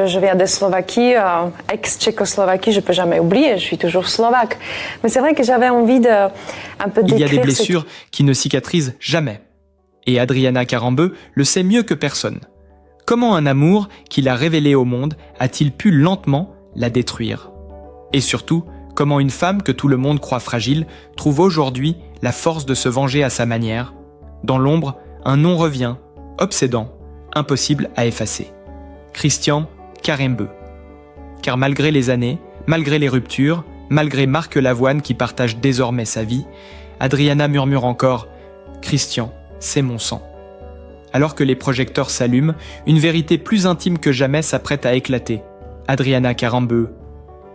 Je viens de Slovaquie, ex-Tchécoslovaquie, je ne peux jamais oublier, je suis toujours slovaque. Mais c'est vrai que j'avais envie de un peu décrire... Il y a des blessures qui ne cicatrisent jamais. Et Adriana Karembeu le sait mieux que personne. Comment un amour qu'il a révélé au monde a-t-il pu lentement la détruire? Et surtout, comment une femme que tout le monde croit fragile trouve aujourd'hui la force de se venger à sa manière? Dans l'ombre, un nom revient, obsédant, impossible à effacer. Christian Karembeu. Car malgré les années, malgré les ruptures, malgré Marc Lavoine qui partage désormais sa vie, Adriana murmure encore « Christian, c'est mon sang ». Alors que les projecteurs s'allument, une vérité plus intime que jamais s'apprête à éclater. Adriana Karembeu.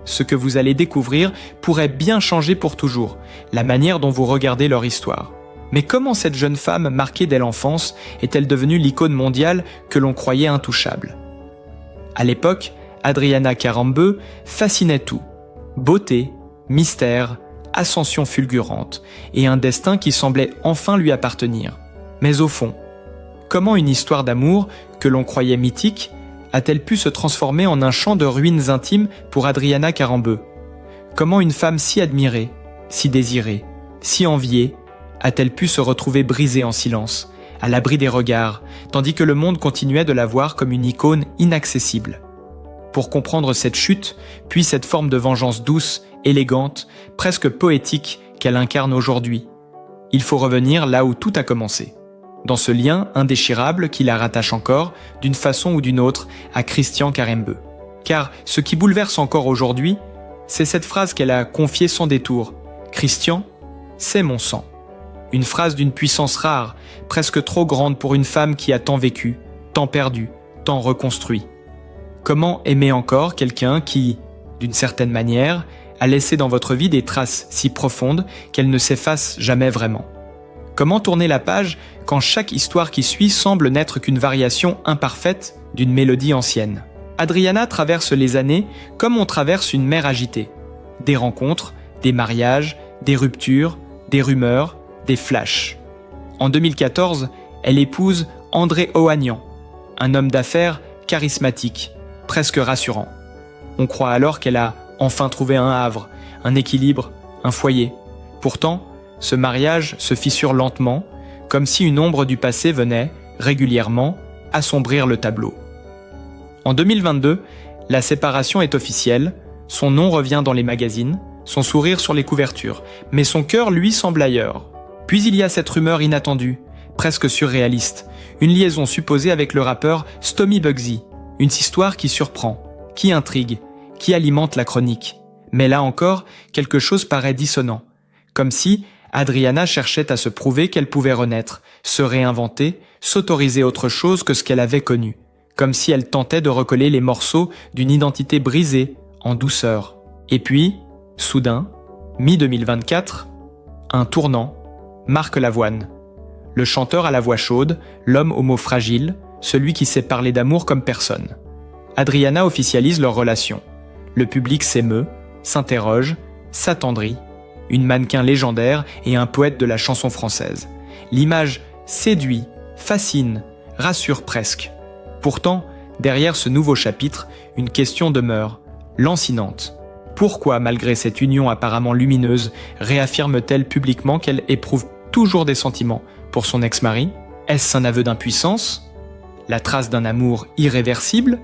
Ce que vous allez découvrir pourrait bien changer pour toujours, la manière dont vous regardez leur histoire. Mais comment cette jeune femme, marquée dès l'enfance, est-elle devenue l'icône mondiale que l'on croyait intouchable? À l'époque, Adriana Karembeu fascinait tout. Beauté, mystère, ascension fulgurante, et un destin qui semblait enfin lui appartenir. Mais au fond, comment une histoire d'amour, que l'on croyait mythique, a-t-elle pu se transformer en un champ de ruines intimes pour Adriana Karembeu? Comment une femme si admirée, si désirée, si enviée, a-t-elle pu se retrouver brisée en silence, à l'abri des regards, tandis que le monde continuait de la voir comme une icône inaccessible? Pour comprendre cette chute, puis cette forme de vengeance douce, élégante, presque poétique qu'elle incarne aujourd'hui, il faut revenir là où tout a commencé, dans ce lien indéchirable qui la rattache encore, d'une façon ou d'une autre, à Christian Karembeu. Car ce qui bouleverse encore aujourd'hui, c'est cette phrase qu'elle a confiée sans détour. « Christian, c'est mon sang ». Une phrase d'une puissance rare, presque trop grande pour une femme qui a tant vécu, tant perdu, tant reconstruit. Comment aimer encore quelqu'un qui, d'une certaine manière, a laissé dans votre vie des traces si profondes qu'elles ne s'effacent jamais vraiment? Comment tourner la page quand chaque histoire qui suit semble n'être qu'une variation imparfaite d'une mélodie ancienne? Adriana traverse les années comme on traverse une mer agitée. Des rencontres, des mariages, des ruptures, des rumeurs, des flashs. En 2014, elle épouse André Ohanian, un homme d'affaires charismatique, presque rassurant. On croit alors qu'elle a enfin trouvé un havre, un équilibre, un foyer. Pourtant, ce mariage se fissure lentement, comme si une ombre du passé venait, régulièrement, assombrir le tableau. En 2022, la séparation est officielle, son nom revient dans les magazines, son sourire sur les couvertures, mais son cœur, lui, semble ailleurs. Puis il y a cette rumeur inattendue, presque surréaliste, une liaison supposée avec le rappeur Stomy Bugsy, une histoire qui surprend, qui intrigue, qui alimente la chronique. Mais là encore, quelque chose paraît dissonant, comme si Adriana cherchait à se prouver qu'elle pouvait renaître, se réinventer, s'autoriser autre chose que ce qu'elle avait connu, comme si elle tentait de recoller les morceaux d'une identité brisée, en douceur. Et puis, soudain, mi-2024, un tournant, Marc Lavoine. Le chanteur à la voix chaude, l'homme aux mots fragiles, celui qui sait parler d'amour comme personne. Adriana officialise leur relation. Le public s'émeut, s'interroge, s'attendrit. Une mannequin légendaire et un poète de la chanson française. L'image séduit, fascine, rassure presque. Pourtant, derrière ce nouveau chapitre, une question demeure, lancinante. Pourquoi, malgré cette union apparemment lumineuse, réaffirme-t-elle publiquement qu'elle éprouve toujours des sentiments pour son ex-mari? Est-ce un aveu d'impuissance? La trace d'un amour irréversible?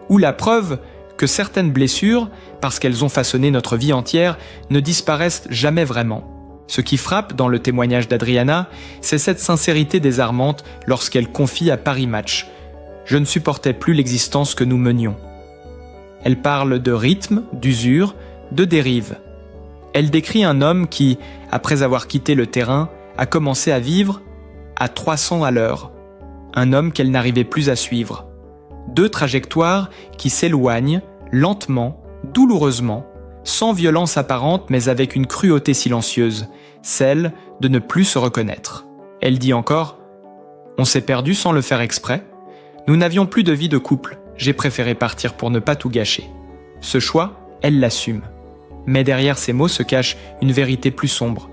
Ou la preuve que certaines blessures, parce qu'elles ont façonné notre vie entière, ne disparaissent jamais vraiment? Ce qui frappe dans le témoignage d'Adriana, c'est cette sincérité désarmante lorsqu'elle confie à Paris Match « Je ne supportais plus l'existence que nous menions ». Elle parle de rythme, d'usure, de dérive. Elle décrit un homme qui, après avoir quitté le terrain, a commencé à vivre à 300 à l'heure. Un homme qu'elle n'arrivait plus à suivre. Deux trajectoires qui s'éloignent, lentement, douloureusement, sans violence apparente mais avec une cruauté silencieuse, celle de ne plus se reconnaître. Elle dit encore « On s'est perdu sans le faire exprès. Nous n'avions plus de vie de couple. J'ai préféré partir pour ne pas tout gâcher. » Ce choix, elle l'assume. Mais derrière ces mots se cache une vérité plus sombre.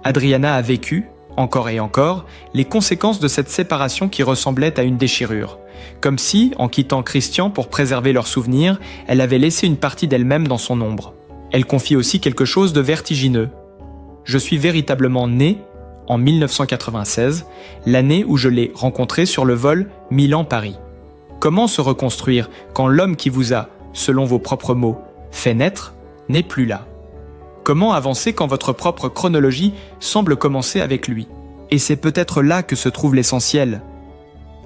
Adriana a vécu, encore et encore, les conséquences de cette séparation qui ressemblait à une déchirure. comme si, en quittant Christian pour préserver leurs souvenirs, elle avait laissé une partie d'elle-même dans son ombre. Elle confie aussi quelque chose de vertigineux. « Je suis véritablement née en 1996, l'année où je l'ai rencontré sur le vol Milan-Paris. Comment se reconstruire quand l'homme qui vous a, selon vos propres mots, fait naître, n'est plus là? Comment avancer quand votre propre chronologie semble commencer avec lui? Et c'est peut-être là que se trouve l'essentiel.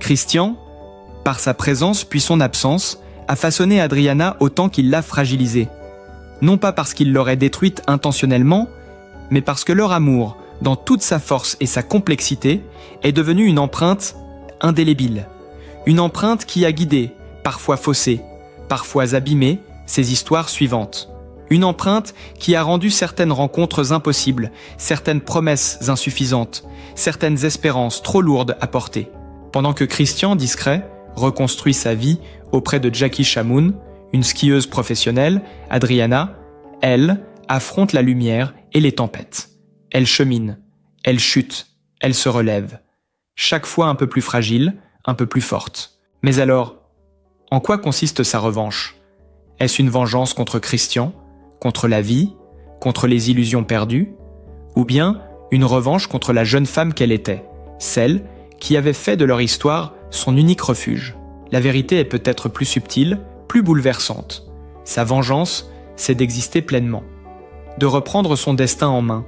Christian, par sa présence puis son absence, a façonné Adriana autant qu'il l'a fragilisée. Non pas parce qu'il l'aurait détruite intentionnellement, mais parce que leur amour, dans toute sa force et sa complexité, est devenu une empreinte indélébile. Une empreinte qui a guidé, parfois faussé, parfois abîmé, ses histoires suivantes. Une empreinte qui a rendu certaines rencontres impossibles, certaines promesses insuffisantes, certaines espérances trop lourdes à porter. Pendant que Christian, discret, reconstruit sa vie auprès de Jackie Chamoun, une skieuse professionnelle, Adriana, elle, affronte la lumière et les tempêtes. Elle chemine, elle chute, elle se relève. Chaque fois un peu plus fragile, un peu plus forte. Mais alors, en quoi consiste sa revanche? Est-ce une vengeance contre Christian, contre la vie, contre les illusions perdues? Ou bien une revanche contre la jeune femme qu'elle était, celle qui avait fait de leur histoire son unique refuge? La vérité est peut-être plus subtile, plus bouleversante. Sa vengeance, c'est d'exister pleinement, de reprendre son destin en main,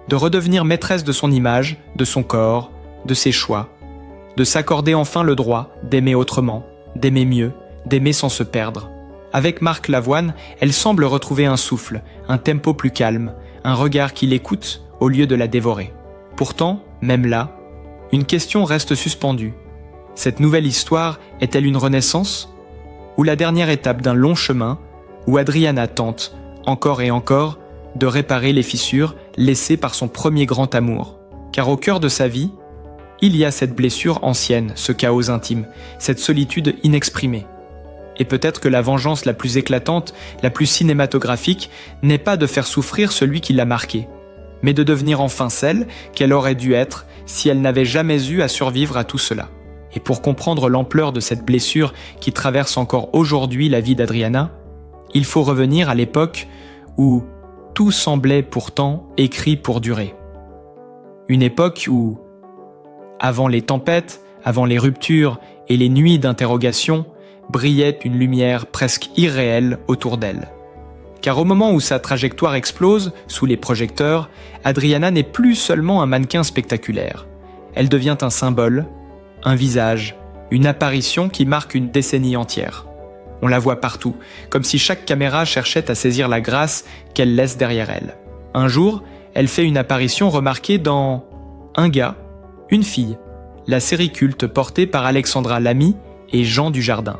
de redevenir maîtresse de son image, de son corps, de ses choix, de s'accorder enfin le droit d'aimer autrement, d'aimer mieux, d'aimer sans se perdre. Avec Marc Lavoine, elle semble retrouver un souffle, un tempo plus calme, un regard qui l'écoute au lieu de la dévorer. Pourtant, même là, une question reste suspendue. Cette nouvelle histoire est-elle une renaissance? Ou la dernière étape d'un long chemin où Adriana tente, encore et encore, de réparer les fissures laissées par son premier grand amour? Car au cœur de sa vie, il y a cette blessure ancienne, ce chaos intime, cette solitude inexprimée. Et peut-être que la vengeance la plus éclatante, la plus cinématographique, n'est pas de faire souffrir celui qui l'a marquée, mais de devenir enfin celle qu'elle aurait dû être si elle n'avait jamais eu à survivre à tout cela. Et pour comprendre l'ampleur de cette blessure qui traverse encore aujourd'hui la vie d'Adriana, il faut revenir à l'époque où tout semblait pourtant écrit pour durer. Une époque où, avant les tempêtes, avant les ruptures et les nuits d'interrogation, brillait une lumière presque irréelle autour d'elle. Car au moment où sa trajectoire explose, sous les projecteurs, Adriana n'est plus seulement un mannequin spectaculaire. Elle devient un symbole, un visage, une apparition qui marque une décennie entière. On la voit partout, comme si chaque caméra cherchait à saisir la grâce qu'elle laisse derrière elle. Un jour, elle fait une apparition remarquée dans Un gars, une fille, la série culte portée par Alexandra Lamy et Jean Dujardin.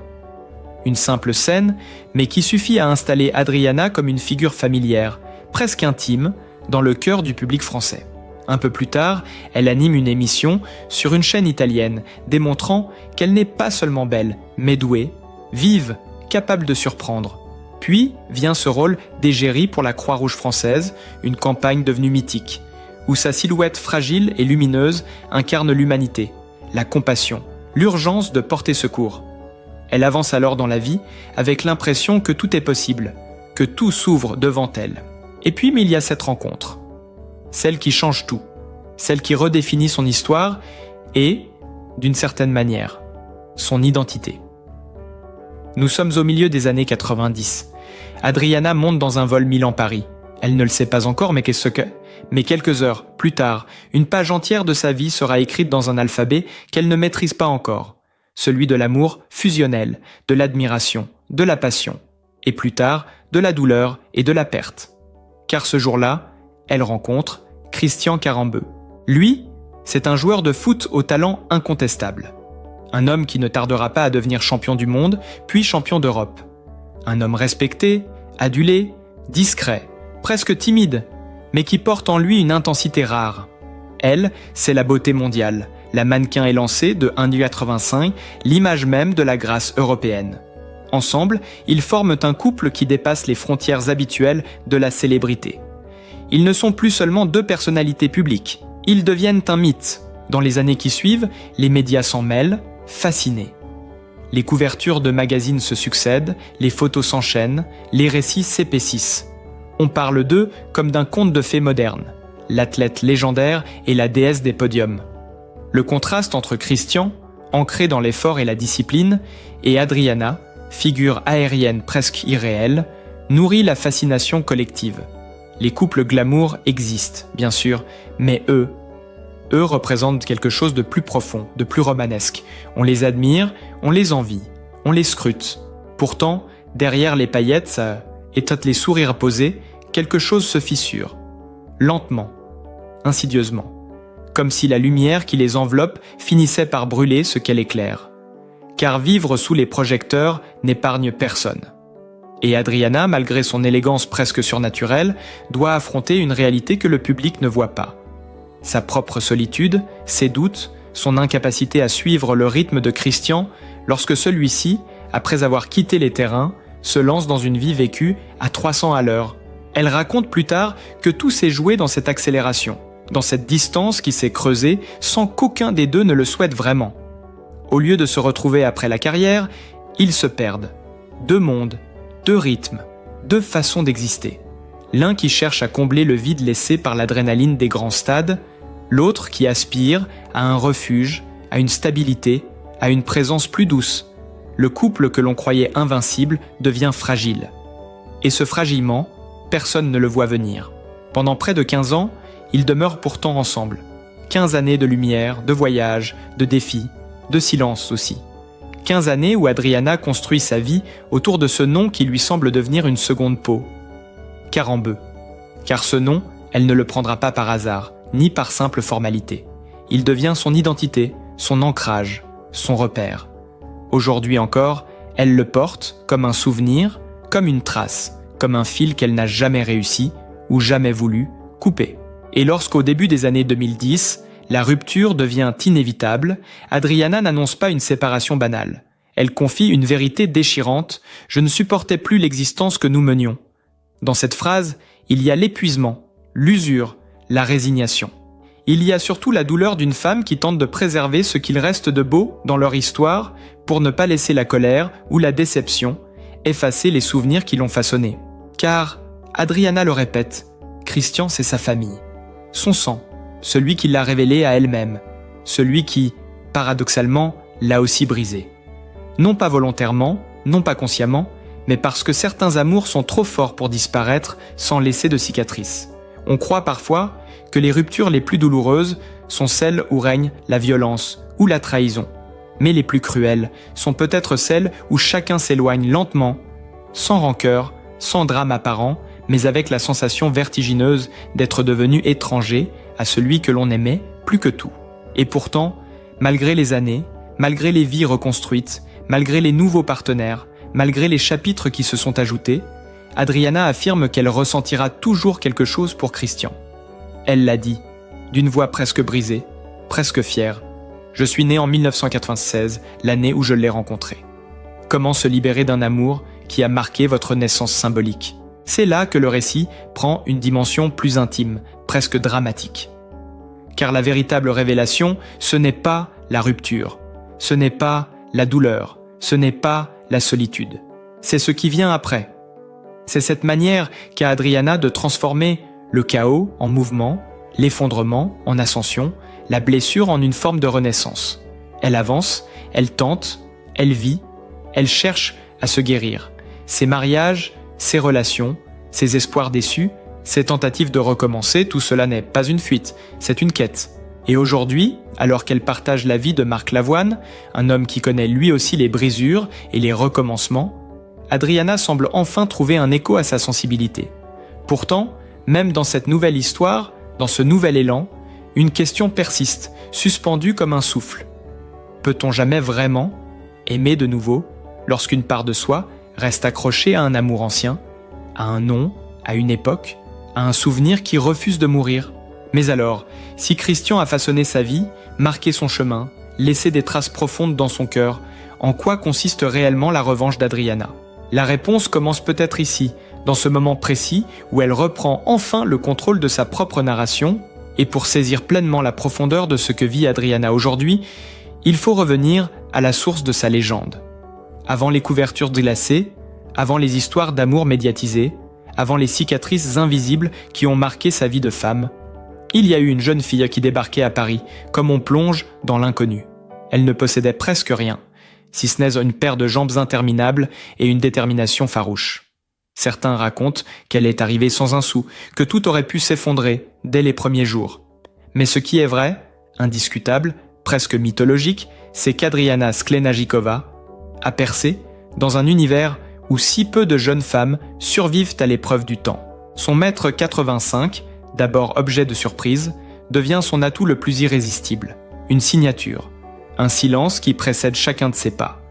Une simple scène, mais qui suffit à installer Adriana comme une figure familière, presque intime, dans le cœur du public français. Un peu plus tard, elle anime une émission sur une chaîne italienne, démontrant qu'elle n'est pas seulement belle, mais douée, vive, capable de surprendre. Puis vient ce rôle d'égérie pour la Croix-Rouge française, une campagne devenue mythique, où sa silhouette fragile et lumineuse incarne l'humanité, la compassion, l'urgence de porter secours. Elle avance alors dans la vie avec l'impression que tout est possible, que tout s'ouvre devant elle. Et puis il y a cette rencontre, celle qui change tout, celle qui redéfinit son histoire et, d'une certaine manière, son identité. Nous sommes au milieu des années 90. Adriana monte dans un vol Milan-Paris. Elle ne le sait pas encore, mais quelques heures plus tard, une page entière de sa vie sera écrite dans un alphabet qu'elle ne maîtrise pas encore. Celui de l'amour fusionnel, de l'admiration, de la passion, et plus tard, de la douleur et de la perte. Car ce jour-là, elle rencontre Christian Carambeu. Lui, c'est un joueur de foot au talent incontestable. Un homme qui ne tardera pas à devenir champion du monde, puis champion d'Europe. Un homme respecté, adulé, discret, presque timide, mais qui porte en lui une intensité rare. Elle, c'est la beauté mondiale, la mannequin élancée de 1,85 m, l'image même de la grâce européenne. Ensemble, ils forment un couple qui dépasse les frontières habituelles de la célébrité. Ils ne sont plus seulement deux personnalités publiques, ils deviennent un mythe. Dans les années qui suivent, les médias s'en mêlent, fascinés. Les couvertures de magazines se succèdent, les photos s'enchaînent, les récits s'épaississent. On parle d'eux comme d'un conte de fées moderne, l'athlète légendaire et la déesse des podiums. Le contraste entre Christian, ancré dans l'effort et la discipline, et Adriana, figure aérienne presque irréelle, nourrit la fascination collective. Les couples glamour existent, bien sûr, mais eux représentent quelque chose de plus profond, de plus romanesque. On les admire, on les envie, on les scrute. Pourtant, derrière les paillettes et toutes les sourires posés, quelque chose se fissure. Lentement, insidieusement. Comme si la lumière qui les enveloppe finissait par brûler ce qu'elle éclaire. Car vivre sous les projecteurs n'épargne personne. Et Adriana, malgré son élégance presque surnaturelle, doit affronter une réalité que le public ne voit pas. Sa propre solitude, ses doutes, son incapacité à suivre le rythme de Christian lorsque celui-ci, après avoir quitté les terrains, se lance dans une vie vécue à 300 à l'heure. Elle raconte plus tard que tout s'est joué dans cette accélération, dans cette distance qui s'est creusée sans qu'aucun des deux ne le souhaite vraiment. Au lieu de se retrouver après la carrière, ils se perdent. Deux mondes, deux rythmes, deux façons d'exister. L'un qui cherche à combler le vide laissé par l'adrénaline des grands stades, l'autre qui aspire à un refuge, à une stabilité, à une présence plus douce. Le couple que l'on croyait invincible devient fragile. Et ce fragilement, personne ne le voit venir. Pendant près de 15 ans, ils demeurent pourtant ensemble. 15 années de lumière, de voyages, de défis, de silence aussi. 15 années où Adriana construit sa vie autour de ce nom qui lui semble devenir une seconde peau. Carambeu. Car ce nom, elle ne le prendra pas par hasard, ni par simple formalité. Il devient son identité, son ancrage, son repère. Aujourd'hui encore, elle le porte comme un souvenir, comme une trace, comme un fil qu'elle n'a jamais réussi, ou jamais voulu, couper. Et lorsqu'au début des années 2010, la rupture devient inévitable, Adriana n'annonce pas une séparation banale. Elle confie une vérité déchirante « Je ne supportais plus l'existence que nous menions ». Dans cette phrase, il y a l'épuisement, l'usure, la résignation. Il y a surtout la douleur d'une femme qui tente de préserver ce qu'il reste de beau dans leur histoire pour ne pas laisser la colère ou la déception effacer les souvenirs qui l'ont façonnée. Car, Adriana le répète, Christian c'est sa famille, son sang, celui qui l'a révélé à elle-même, celui qui, paradoxalement, l'a aussi brisé. Non pas volontairement, non pas consciemment, mais parce que certains amours sont trop forts pour disparaître sans laisser de cicatrices. On croit parfois que les ruptures les plus douloureuses sont celles où règne la violence ou la trahison. Mais les plus cruelles sont peut-être celles où chacun s'éloigne lentement, sans rancœur, sans drame apparent, mais avec la sensation vertigineuse d'être devenu étranger à celui que l'on aimait plus que tout. Et pourtant, malgré les années, malgré les vies reconstruites, malgré les nouveaux partenaires, malgré les chapitres qui se sont ajoutés, Adriana affirme qu'elle ressentira toujours quelque chose pour Christian. Elle l'a dit, d'une voix presque brisée, presque fière. Je suis née en 1996, l'année où je l'ai rencontré. Comment se libérer d'un amour qui a marqué votre naissance symbolique? C'est là que le récit prend une dimension plus intime, presque dramatique. Car la véritable révélation, ce n'est pas la rupture, ce n'est pas la douleur, ce n'est pas la solitude. C'est ce qui vient après. C'est cette manière qu'a Adriana de transformer le chaos en mouvement, l'effondrement en ascension, la blessure en une forme de renaissance. Elle avance, elle tente, elle vit, elle cherche à se guérir. Ses mariages, ses relations, ses espoirs déçus, ses tentatives de recommencer, tout cela n'est pas une fuite, c'est une quête. Et aujourd'hui, alors qu'elle partage la vie de Marc Lavoine, un homme qui connaît lui aussi les brisures et les recommencements, Adriana semble enfin trouver un écho à sa sensibilité. Pourtant, même dans cette nouvelle histoire, dans ce nouvel élan, une question persiste, suspendue comme un souffle. Peut-on jamais vraiment aimer de nouveau lorsqu'une part de soi reste accrochée à un amour ancien, à un nom, à une époque, à un souvenir qui refuse de mourir? Mais alors, si Christian a façonné sa vie, marqué son chemin, laissé des traces profondes dans son cœur, en quoi consiste réellement la revanche d'Adriana? La réponse commence peut-être ici, dans ce moment précis où elle reprend enfin le contrôle de sa propre narration, et pour saisir pleinement la profondeur de ce que vit Adriana aujourd'hui, il faut revenir à la source de sa légende. avant les couvertures glacées, avant les histoires d'amour médiatisées, avant les cicatrices invisibles qui ont marqué sa vie de femme, il y a eu une jeune fille qui débarquait à Paris, comme on plonge dans l'inconnu. Elle ne possédait presque rien, si ce n'est une paire de jambes interminables et une détermination farouche. Certains racontent qu'elle est arrivée sans un sou, que tout aurait pu s'effondrer dès les premiers jours. Mais ce qui est vrai, indiscutable, presque mythologique, c'est qu'Adriana Sklenajikova a percé dans un univers où si peu de jeunes femmes survivent à l'épreuve du temps. Son mètre 85, d'abord objet de surprise, devient son atout le plus irrésistible. Une signature, un silence qui précède chacun de ses pas.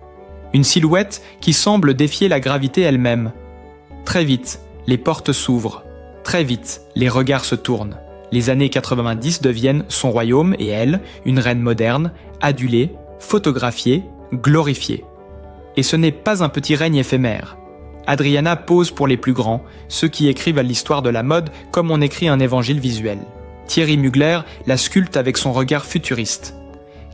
Une silhouette qui semble défier la gravité elle-même. Très vite, les portes s'ouvrent. Très vite, les regards se tournent. Les années 90 deviennent son royaume et elle, une reine moderne, adulée, photographiée, glorifiée. Et ce n'est pas un petit règne éphémère. Adriana pose pour les plus grands, ceux qui écrivent à l'histoire de la mode comme on écrit un évangile visuel. Thierry Mugler la sculpte avec son regard futuriste.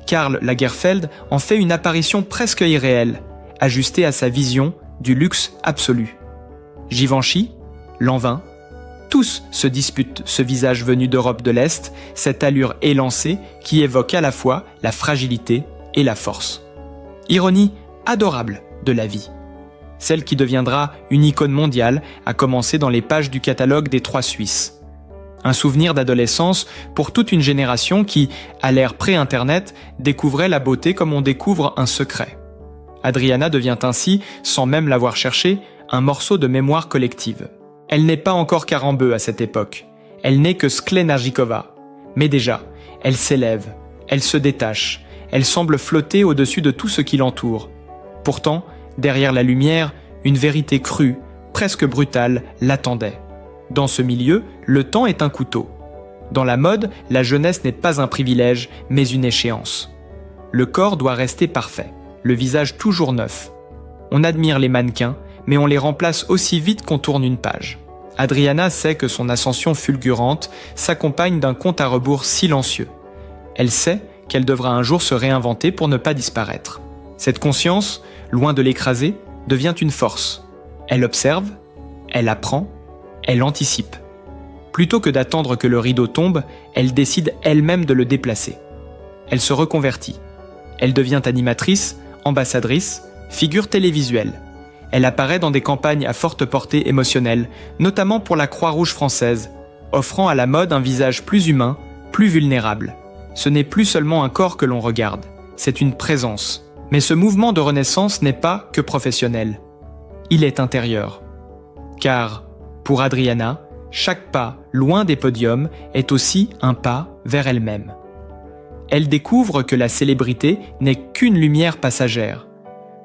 Karl Lagerfeld en fait une apparition presque irréelle, ajustée à sa vision du luxe absolu. Givenchy, Lanvin, tous se disputent ce visage venu d'Europe de l'Est, cette allure élancée qui évoque à la fois la fragilité et la force. Ironie adorable de la vie. Celle qui deviendra une icône mondiale, à commencer dans les pages du catalogue des 3 Suisses. Un souvenir d'adolescence pour toute une génération qui, à l'ère pré-internet, découvrait la beauté comme on découvre un secret. Adriana devient ainsi, sans même l'avoir cherché, un morceau de mémoire collective. Elle n'est pas encore Karembeu à cette époque. Elle n'est que Sklenajikova. Mais déjà, elle s'élève, elle se détache, elle semble flotter au-dessus de tout ce qui l'entoure. Pourtant, derrière la lumière, une vérité crue, presque brutale, l'attendait. Dans ce milieu, le temps est un couteau. Dans la mode, la jeunesse n'est pas un privilège, mais une échéance. Le corps doit rester parfait, le visage toujours neuf. On admire les mannequins, mais on les remplace aussi vite qu'on tourne une page. Adriana sait que son ascension fulgurante s'accompagne d'un compte à rebours silencieux. Elle sait qu'elle devra un jour se réinventer pour ne pas disparaître. Cette conscience, loin de l'écraser, devient une force. Elle observe, elle apprend, elle anticipe. Plutôt que d'attendre que le rideau tombe, elle décide elle-même de le déplacer. Elle se reconvertit. Elle devient animatrice, ambassadrice, figure télévisuelle. Elle apparaît dans des campagnes à forte portée émotionnelle, notamment pour la Croix-Rouge française, offrant à la mode un visage plus humain, plus vulnérable. Ce n'est plus seulement un corps que l'on regarde, c'est une présence. Mais ce mouvement de renaissance n'est pas que professionnel. Il est intérieur. Car, pour Adriana, chaque pas, loin des podiums, est aussi un pas vers elle-même. Elle découvre que la célébrité n'est qu'une lumière passagère,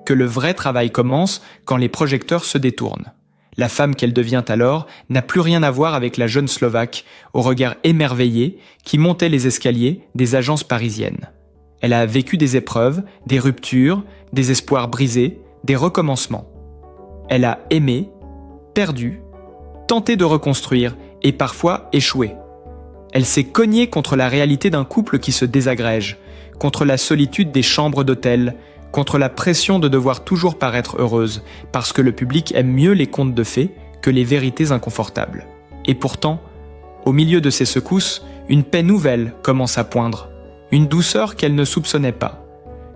que le vrai travail commence quand les projecteurs se détournent. La femme qu'elle devient alors n'a plus rien à voir avec la jeune Slovaque, au regard émerveillé, qui montait les escaliers des agences parisiennes. Elle a vécu des épreuves, des ruptures, des espoirs brisés, des recommencements. Elle a aimé, perdu, tenté de reconstruire et parfois échoué. Elle s'est cognée contre la réalité d'un couple qui se désagrège, contre la solitude des chambres d'hôtel, contre la pression de devoir toujours paraître heureuse, parce que le public aime mieux les contes de fées que les vérités inconfortables. Et pourtant, au milieu de ces secousses, une paix nouvelle commence à poindre, une douceur qu'elle ne soupçonnait pas,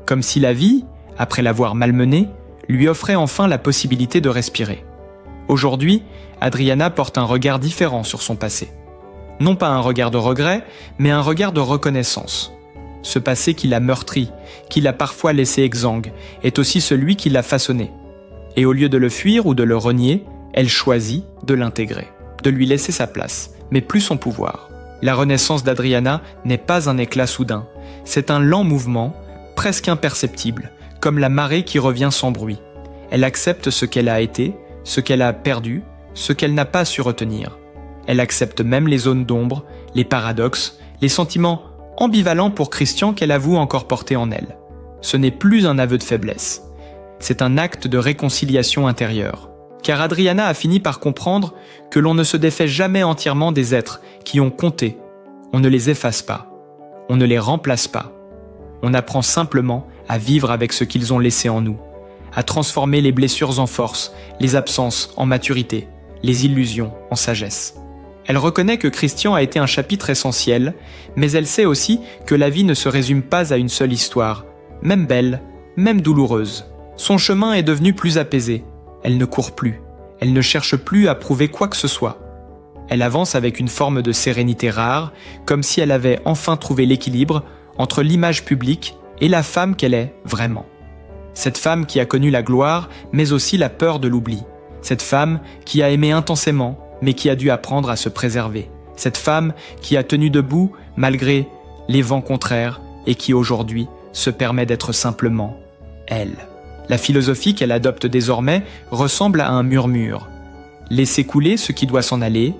comme si la vie, après l'avoir malmenée, lui offrait enfin la possibilité de respirer. Aujourd'hui, Adriana porte un regard différent sur son passé. Non pas un regard de regret, mais un regard de reconnaissance. Ce passé qui l'a meurtri, qui l'a parfois laissé exsangue, est aussi celui qui l'a façonné. Et au lieu de le fuir ou de le renier, elle choisit de l'intégrer, de lui laisser sa place, mais plus son pouvoir. La renaissance d'Adriana n'est pas un éclat soudain, c'est un lent mouvement, presque imperceptible, comme la marée qui revient sans bruit. Elle accepte ce qu'elle a été, ce qu'elle a perdu, ce qu'elle n'a pas su retenir. Elle accepte même les zones d'ombre, les paradoxes, les sentiments ambivalent pour Christian qu'elle avoue encore porter en elle. Ce n'est plus un aveu de faiblesse. C'est un acte de réconciliation intérieure. Car Adriana a fini par comprendre que l'on ne se défait jamais entièrement des êtres qui ont compté. On ne les efface pas. On ne les remplace pas. On apprend simplement à vivre avec ce qu'ils ont laissé en nous, à transformer les blessures en force, les absences en maturité, les illusions en sagesse. Elle reconnaît que Christian a été un chapitre essentiel, mais elle sait aussi que la vie ne se résume pas à une seule histoire, même belle, même douloureuse. Son chemin est devenu plus apaisé. Elle ne court plus. Elle ne cherche plus à prouver quoi que ce soit. Elle avance avec une forme de sérénité rare, comme si elle avait enfin trouvé l'équilibre entre l'image publique et la femme qu'elle est vraiment. Cette femme qui a connu la gloire, mais aussi la peur de l'oubli. Cette femme qui a aimé intensément, mais qui a dû apprendre à se préserver. Cette femme qui a tenu debout malgré les vents contraires et qui aujourd'hui se permet d'être simplement elle. La philosophie qu'elle adopte désormais ressemble à un murmure. Laisser couler ce qui doit s'en aller,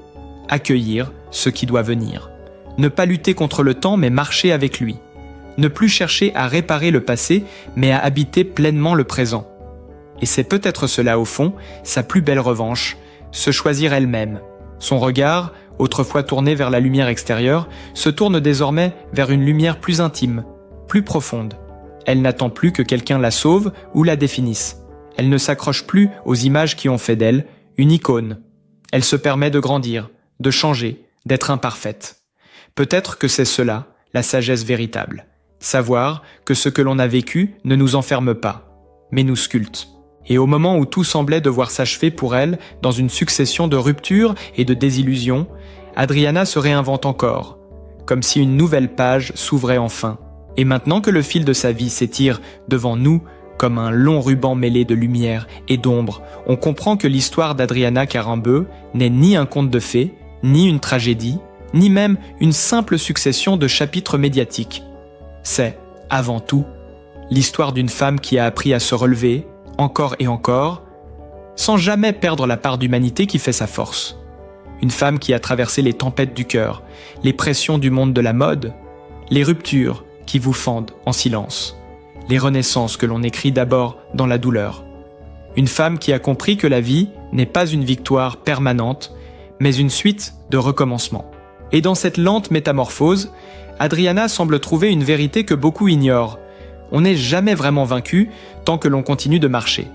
accueillir ce qui doit venir. Ne pas lutter contre le temps mais marcher avec lui. Ne plus chercher à réparer le passé mais à habiter pleinement le présent. Et c'est peut-être cela au fond, sa plus belle revanche, se choisir elle-même. Son regard, autrefois tourné vers la lumière extérieure, se tourne désormais vers une lumière plus intime, plus profonde. Elle n'attend plus que quelqu'un la sauve ou la définisse. Elle ne s'accroche plus aux images qui ont fait d'elle une icône. Elle se permet de grandir, de changer, d'être imparfaite. Peut-être que c'est cela, la sagesse véritable. Savoir que ce que l'on a vécu ne nous enferme pas, mais nous sculpte. Et au moment où tout semblait devoir s'achever pour elle dans une succession de ruptures et de désillusions, Adriana se réinvente encore, comme si une nouvelle page s'ouvrait enfin. Et maintenant que le fil de sa vie s'étire devant nous comme un long ruban mêlé de lumière et d'ombre, on comprend que l'histoire d'Adriana Karembeu n'est ni un conte de fées, ni une tragédie, ni même une simple succession de chapitres médiatiques. C'est, avant tout, l'histoire d'une femme qui a appris à se relever, encore et encore, sans jamais perdre la part d'humanité qui fait sa force. Une femme qui a traversé les tempêtes du cœur, les pressions du monde de la mode, les ruptures qui vous fendent en silence, les renaissances que l'on écrit d'abord dans la douleur. Une femme qui a compris que la vie n'est pas une victoire permanente, mais une suite de recommencements. Et dans cette lente métamorphose, Adriana semble trouver une vérité que beaucoup ignorent. On n'est jamais vraiment vaincu tant que l'on continue de marcher.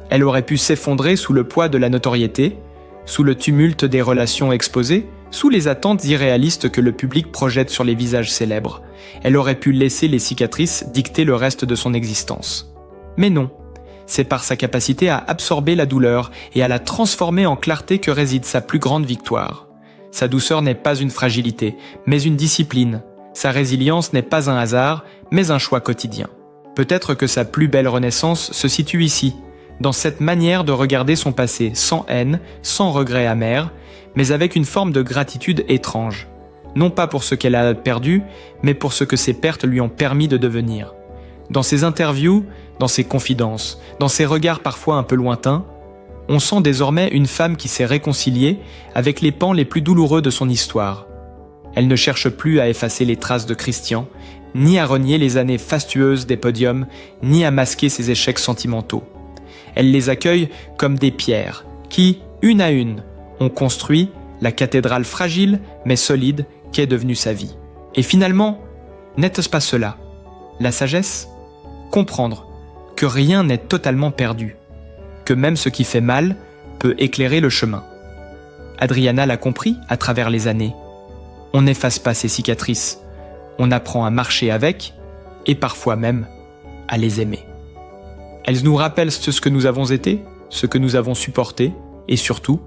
Elle aurait pu s'effondrer sous le poids de la notoriété, sous le tumulte des relations exposées, sous les attentes irréalistes que le public projette sur les visages célèbres. Elle aurait pu laisser les cicatrices dicter le reste de son existence. Mais non, c'est par sa capacité à absorber la douleur et à la transformer en clarté que réside sa plus grande victoire. Sa douceur n'est pas une fragilité, mais une discipline. Sa résilience n'est pas un hasard, mais un choix quotidien. Peut-être que sa plus belle renaissance se situe ici, dans cette manière de regarder son passé sans haine, sans regret amer, mais avec une forme de gratitude étrange. Non pas pour ce qu'elle a perdu, mais pour ce que ses pertes lui ont permis de devenir. Dans ses interviews, dans ses confidences, dans ses regards parfois un peu lointains, on sent désormais une femme qui s'est réconciliée avec les pans les plus douloureux de son histoire. Elle ne cherche plus à effacer les traces de Christian, ni à renier les années fastueuses des podiums, ni à masquer ses échecs sentimentaux. Elle les accueille comme des pierres qui, une à une, ont construit la cathédrale fragile mais solide qu'est devenue sa vie. Et finalement, n'est-ce pas cela, la sagesse? Comprendre que rien n'est totalement perdu, que même ce qui fait mal peut éclairer le chemin. Adriana l'a compris à travers les années. On n'efface pas ses cicatrices, on apprend à marcher avec, et parfois même à les aimer. Elles nous rappellent ce que nous avons été, ce que nous avons supporté, et surtout,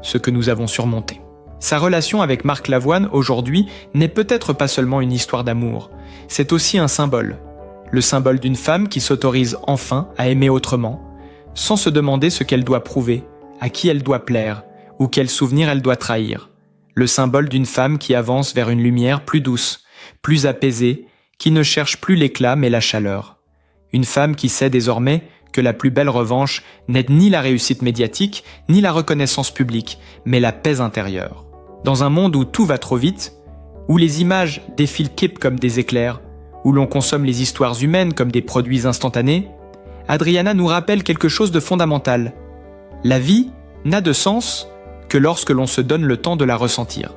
ce que nous avons surmonté. Sa relation avec Marc Lavoine aujourd'hui n'est peut-être pas seulement une histoire d'amour, c'est aussi un symbole. Le symbole d'une femme qui s'autorise enfin à aimer autrement, sans se demander ce qu'elle doit prouver, à qui elle doit plaire, ou quel souvenir elle doit trahir. Le symbole d'une femme qui avance vers une lumière plus douce, plus apaisée, qui ne cherche plus l'éclat mais la chaleur. Une femme qui sait désormais que la plus belle revanche n'est ni la réussite médiatique, ni la reconnaissance publique, mais la paix intérieure. Dans un monde où tout va trop vite, où les images défilent comme des éclairs, où l'on consomme les histoires humaines comme des produits instantanés, Adriana nous rappelle quelque chose de fondamental. La vie n'a de sens que lorsque l'on se donne le temps de la ressentir.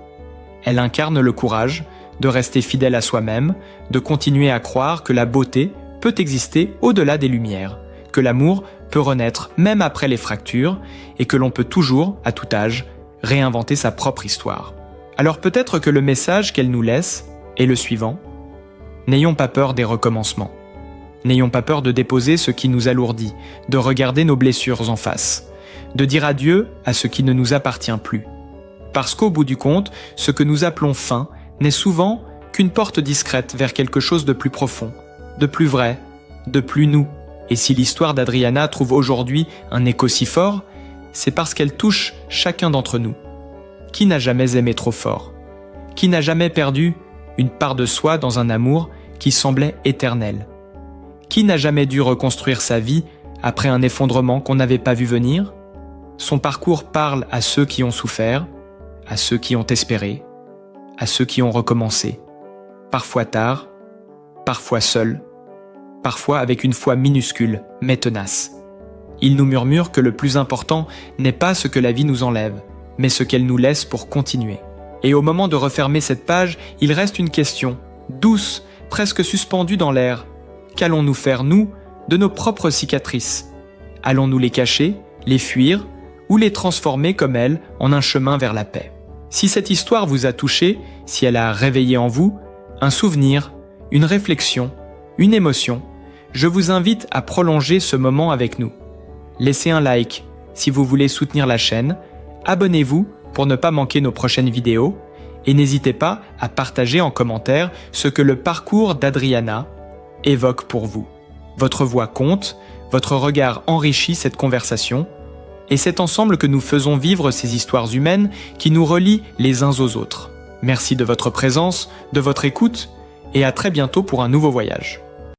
Elle incarne le courage de rester fidèle à soi-même, de continuer à croire que la beauté peut exister au-delà des lumières, que l'amour peut renaître même après les fractures et que l'on peut toujours, à tout âge, réinventer sa propre histoire. Alors peut-être que le message qu'elle nous laisse est le suivant. N'ayons pas peur des recommencements. N'ayons pas peur de déposer ce qui nous alourdit, de regarder nos blessures en face, de dire adieu à ce qui ne nous appartient plus. Parce qu'au bout du compte, ce que nous appelons fin n'est souvent qu'une porte discrète vers quelque chose de plus profond, de plus vrai, de plus nous. Et si l'histoire d'Adriana trouve aujourd'hui un écho si fort, c'est parce qu'elle touche chacun d'entre nous. Qui n'a jamais aimé trop fort? Qui n'a jamais perdu une part de soi dans un amour qui semblait éternel? Qui n'a jamais dû reconstruire sa vie après un effondrement qu'on n'avait pas vu venir? Son parcours parle à ceux qui ont souffert, à ceux qui ont espéré, à ceux qui ont recommencé. Parfois tard, parfois seuls, parfois avec une foi minuscule, mais tenace. Il nous murmure que le plus important n'est pas ce que la vie nous enlève, mais ce qu'elle nous laisse pour continuer. Et au moment de refermer cette page, il reste une question, douce, presque suspendue dans l'air. Qu'allons-nous faire, nous, de nos propres cicatrices? Allons-nous les cacher, les fuir, ou les transformer comme elles en un chemin vers la paix? Si cette histoire vous a touché, si elle a réveillé en vous un souvenir, une réflexion, une émotion, je vous invite à prolonger ce moment avec nous. Laissez un like si vous voulez soutenir la chaîne, abonnez-vous pour ne pas manquer nos prochaines vidéos et n'hésitez pas à partager en commentaire ce que le parcours d'Adriana évoque pour vous. Votre voix compte, votre regard enrichit cette conversation et c'est ensemble que nous faisons vivre ces histoires humaines qui nous relient les uns aux autres. Merci de votre présence, de votre écoute et à très bientôt pour un nouveau voyage.